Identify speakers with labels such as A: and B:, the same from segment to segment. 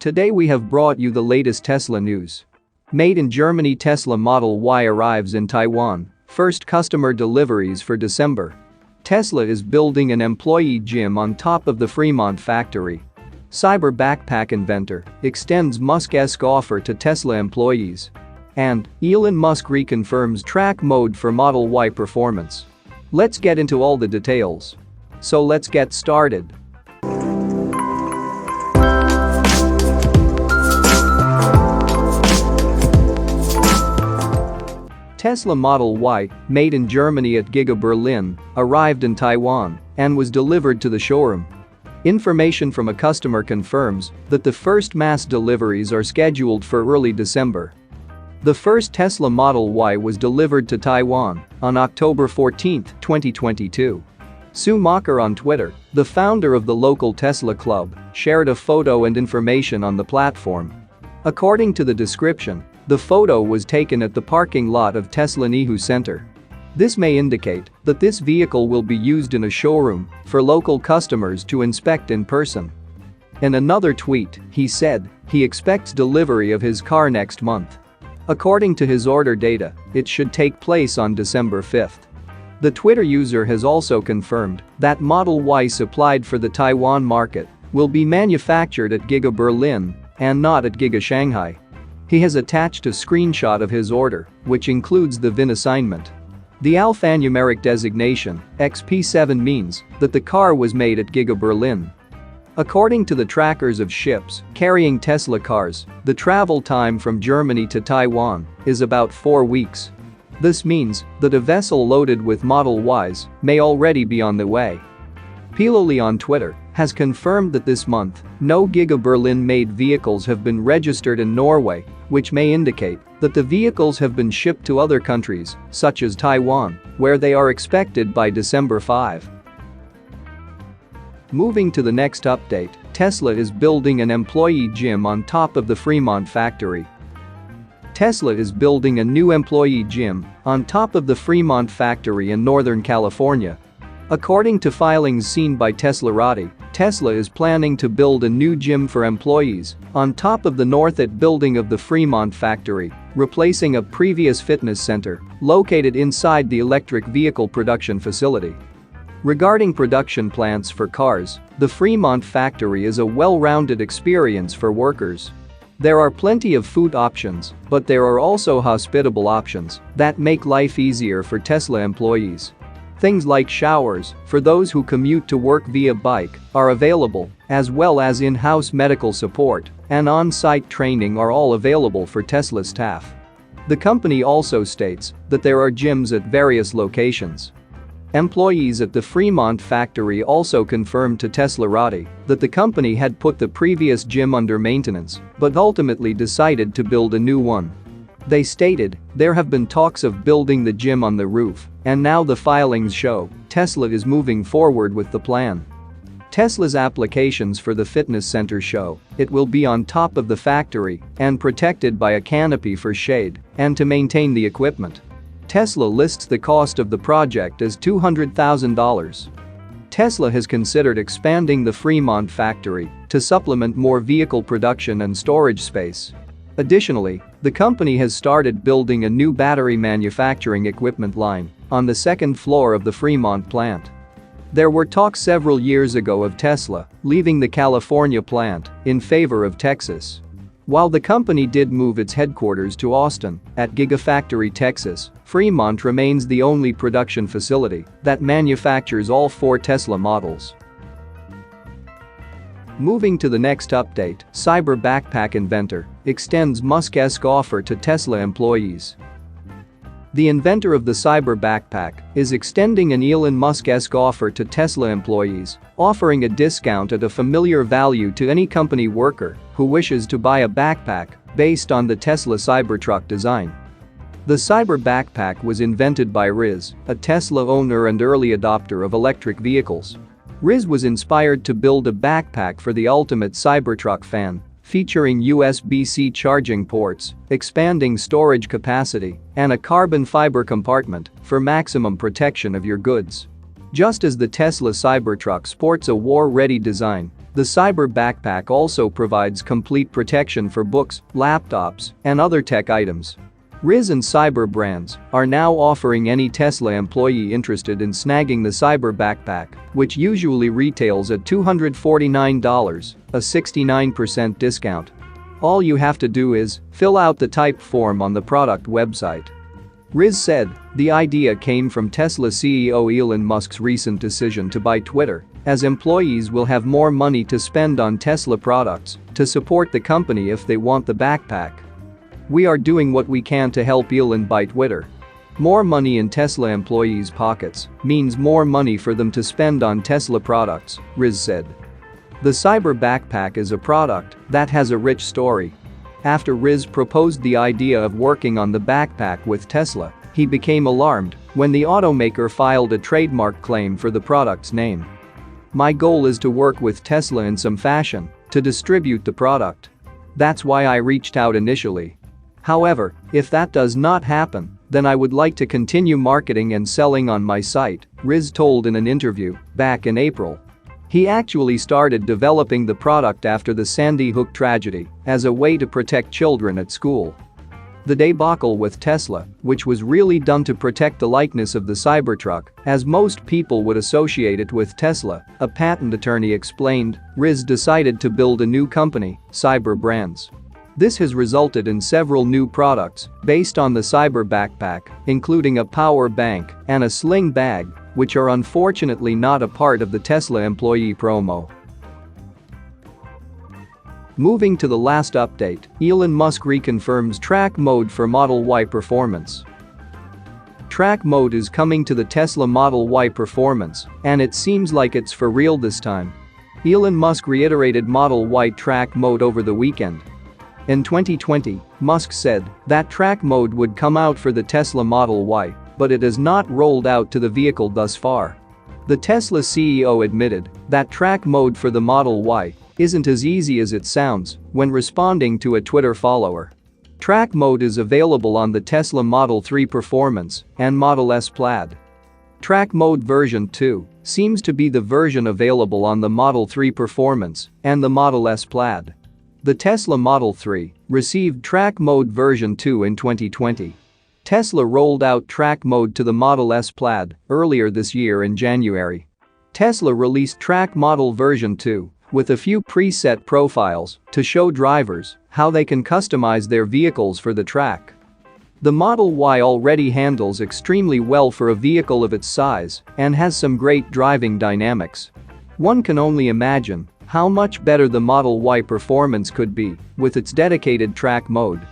A: Today we have brought you the latest Tesla news. Made in Germany, Tesla Model Y arrives in Taiwan. First customer deliveries for December. Tesla is building an employee gym on top of the Fremont Factory. Cyberbackpack inventor extends Musk-esque offer to Tesla employees. And Elon Musk reconfirms track mode for Model Y performance. Let's get into all the details. So let's get started. Tesla Model Y, made in Germany at Giga Berlin, arrived in Taiwan and was delivered to the showroom. Information from a customer confirms that the first mass deliveries are scheduled for early December. The first Tesla Model Y was delivered to Taiwan on October 14, 2022. Sue Mocker on Twitter, the founder of the local Tesla club, shared a photo and information on the platform. According to the description, the photo was taken at the parking lot of Tesla Nihu Center. This may indicate that this vehicle will be used in a showroom for local customers to inspect in person. In another tweet, he said he expects delivery of his car next month. According to his order data, it should take place on December 5th. The Twitter user has also confirmed that Model Y supplied for the Taiwan market will be manufactured at Giga Berlin and not at Giga Shanghai. He has attached a screenshot of his order, which includes the VIN assignment. The alphanumeric designation, XP7, means that the car was made at Giga Berlin. According to the trackers of ships carrying Tesla cars, the travel time from Germany to Taiwan is about 4 weeks. This means that a vessel loaded with Model Ys may already be on the way. Piloli on Twitter has confirmed that this month, no Giga Berlin-made vehicles have been registered in Norway, which may indicate that the vehicles have been shipped to other countries, such as Taiwan, where they are expected by December 5. Moving to the next update, Tesla is building an employee gym on top of the Fremont Factory. Tesla is building a new employee gym on top of the Fremont Factory in Northern California. According to filings seen by Teslarati, Tesla is planning to build a new gym for employees on top of the north building of the Fremont Factory, replacing a previous fitness center located inside the electric vehicle production facility. Regarding production plants for cars, the Fremont Factory is a well-rounded experience for workers. There are plenty of food options, but there are also hospitable options that make life easier for Tesla employees. Things like showers for those who commute to work via bike are available, as well as in-house medical support and on-site training are all available for Tesla staff. The company also states that there are gyms at various locations. Employees at the Fremont Factory also confirmed to Teslarati that the company had put the previous gym under maintenance but ultimately decided to build a new one. They stated there have been talks of building the gym on the roof, and now the filings show Tesla is moving forward with the plan. Tesla's applications for the fitness center show it will be on top of the factory and protected by a canopy for shade and to maintain the equipment. Tesla lists the cost of the project as $200,000. Tesla has considered expanding the Fremont factory to supplement more vehicle production and storage space. Additionally, the company has started building a new battery manufacturing equipment line on the second floor of the Fremont plant. There were talks several years ago of Tesla leaving the California plant in favor of Texas. While the company did move its headquarters to Austin at Gigafactory, Texas, Fremont remains the only production facility that manufactures all 4 Tesla models. Moving to the next update, Cyberbackpack inventor extends Musk-esque offer to Tesla employees. The inventor of the Cyberbackpack is extending an Elon Musk-esque offer to Tesla employees, offering a discount at a familiar value to any company worker who wishes to buy a backpack based on the Tesla Cybertruck design. The Cyberbackpack was invented by Riz, a Tesla owner and early adopter of electric vehicles. Riz was inspired to build a backpack for the ultimate Cybertruck fan, featuring USB-C charging ports, expanding storage capacity, and a carbon fiber compartment for maximum protection of your goods. Just as the Tesla Cybertruck sports a war-ready design, The Cyberbackpack also provides complete protection for books, laptops, and other tech items. Riz and Cyber brands are now offering any Tesla employee interested in snagging the Cyberbackpack, which usually retails at $249, a 69% discount. All you have to do is fill out the type form on the product website. Riz said, the idea came from Tesla CEO Elon Musk's recent decision to buy Twitter, as employees will have more money to spend on Tesla products to support the company if they want the backpack. We are doing what we can to help Elon buy Twitter. More money in Tesla employees' pockets means more money for them to spend on Tesla products, Riz said. The Cyberbackpack is a product that has a rich story. After Riz proposed the idea of working on the backpack with Tesla, he became alarmed when the automaker filed a trademark claim for the product's name. My goal is to work with Tesla in some fashion to distribute the product. That's why I reached out initially. However, if that does not happen, then I would like to continue marketing and selling on my site, Riz told in an interview back in April. He actually started developing the product after the Sandy Hook tragedy as a way to protect children at school. The debacle with Tesla, which was really done to protect the likeness of the Cybertruck, as most people would associate it with Tesla, a patent attorney explained. Riz decided to build a new company, Cyber Brands. This has resulted in several new products based on the Cyberbackpack, including a power bank and a sling bag, which are unfortunately not a part of the Tesla employee promo. Moving to the last update, Elon Musk reconfirms track mode for Model Y performance. Track mode is coming to the Tesla Model Y performance, and it seems like it's for real this time. Elon Musk reiterated Model Y track mode over the weekend. In 2020, Musk said that track mode would come out for the Tesla Model Y, but it has not rolled out to the vehicle thus far. The Tesla CEO admitted that track mode for the Model Y isn't as easy as it sounds when responding to a Twitter follower. Track mode is available on the Tesla Model 3 Performance and Model S Plaid. Track mode version 2 seems to be the version available on the Model 3 Performance and the Model S Plaid. The Tesla Model 3 received track mode version 2 in 2020. Tesla rolled out track mode to the Model S Plaid earlier this year in January. Tesla released track model version 2 with a few preset profiles to show drivers how they can customize their vehicles for the track. The Model Y already handles extremely well for a vehicle of its size and has some great driving dynamics. One can only imagine how much better the Model Y performance could be with its dedicated track mode.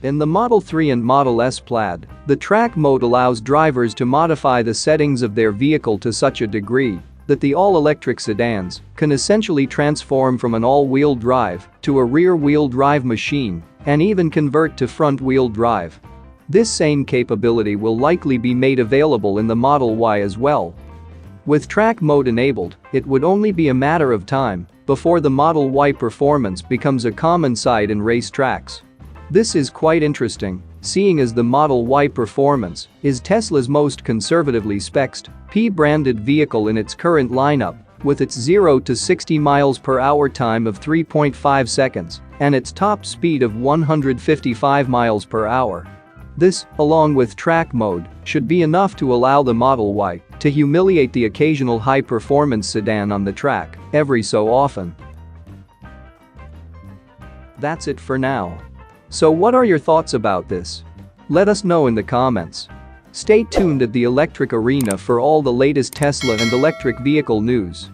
A: In the Model 3 and Model S Plaid, the track mode allows drivers to modify the settings of their vehicle to such a degree that the all-electric sedans can essentially transform from an all-wheel drive to a rear-wheel drive machine and even convert to front-wheel drive. This same capability will likely be made available in the Model Y as well. With track mode enabled, it would only be a matter of time before the Model Y performance becomes a common sight in race tracks. This is quite interesting, seeing as the Model Y performance is Tesla's most conservatively spec'd, P-branded vehicle in its current lineup, with its 0 to 60 miles per hour time of 3.5 seconds and its top speed of 155 miles per hour. This, along with track mode, should be enough to allow the Model Y to humiliate the occasional high-performance sedan on the track every so often. That's it for now. So what are your thoughts about this? Let us know in the comments. Stay tuned at the Electric Arena for all the latest Tesla and electric vehicle news.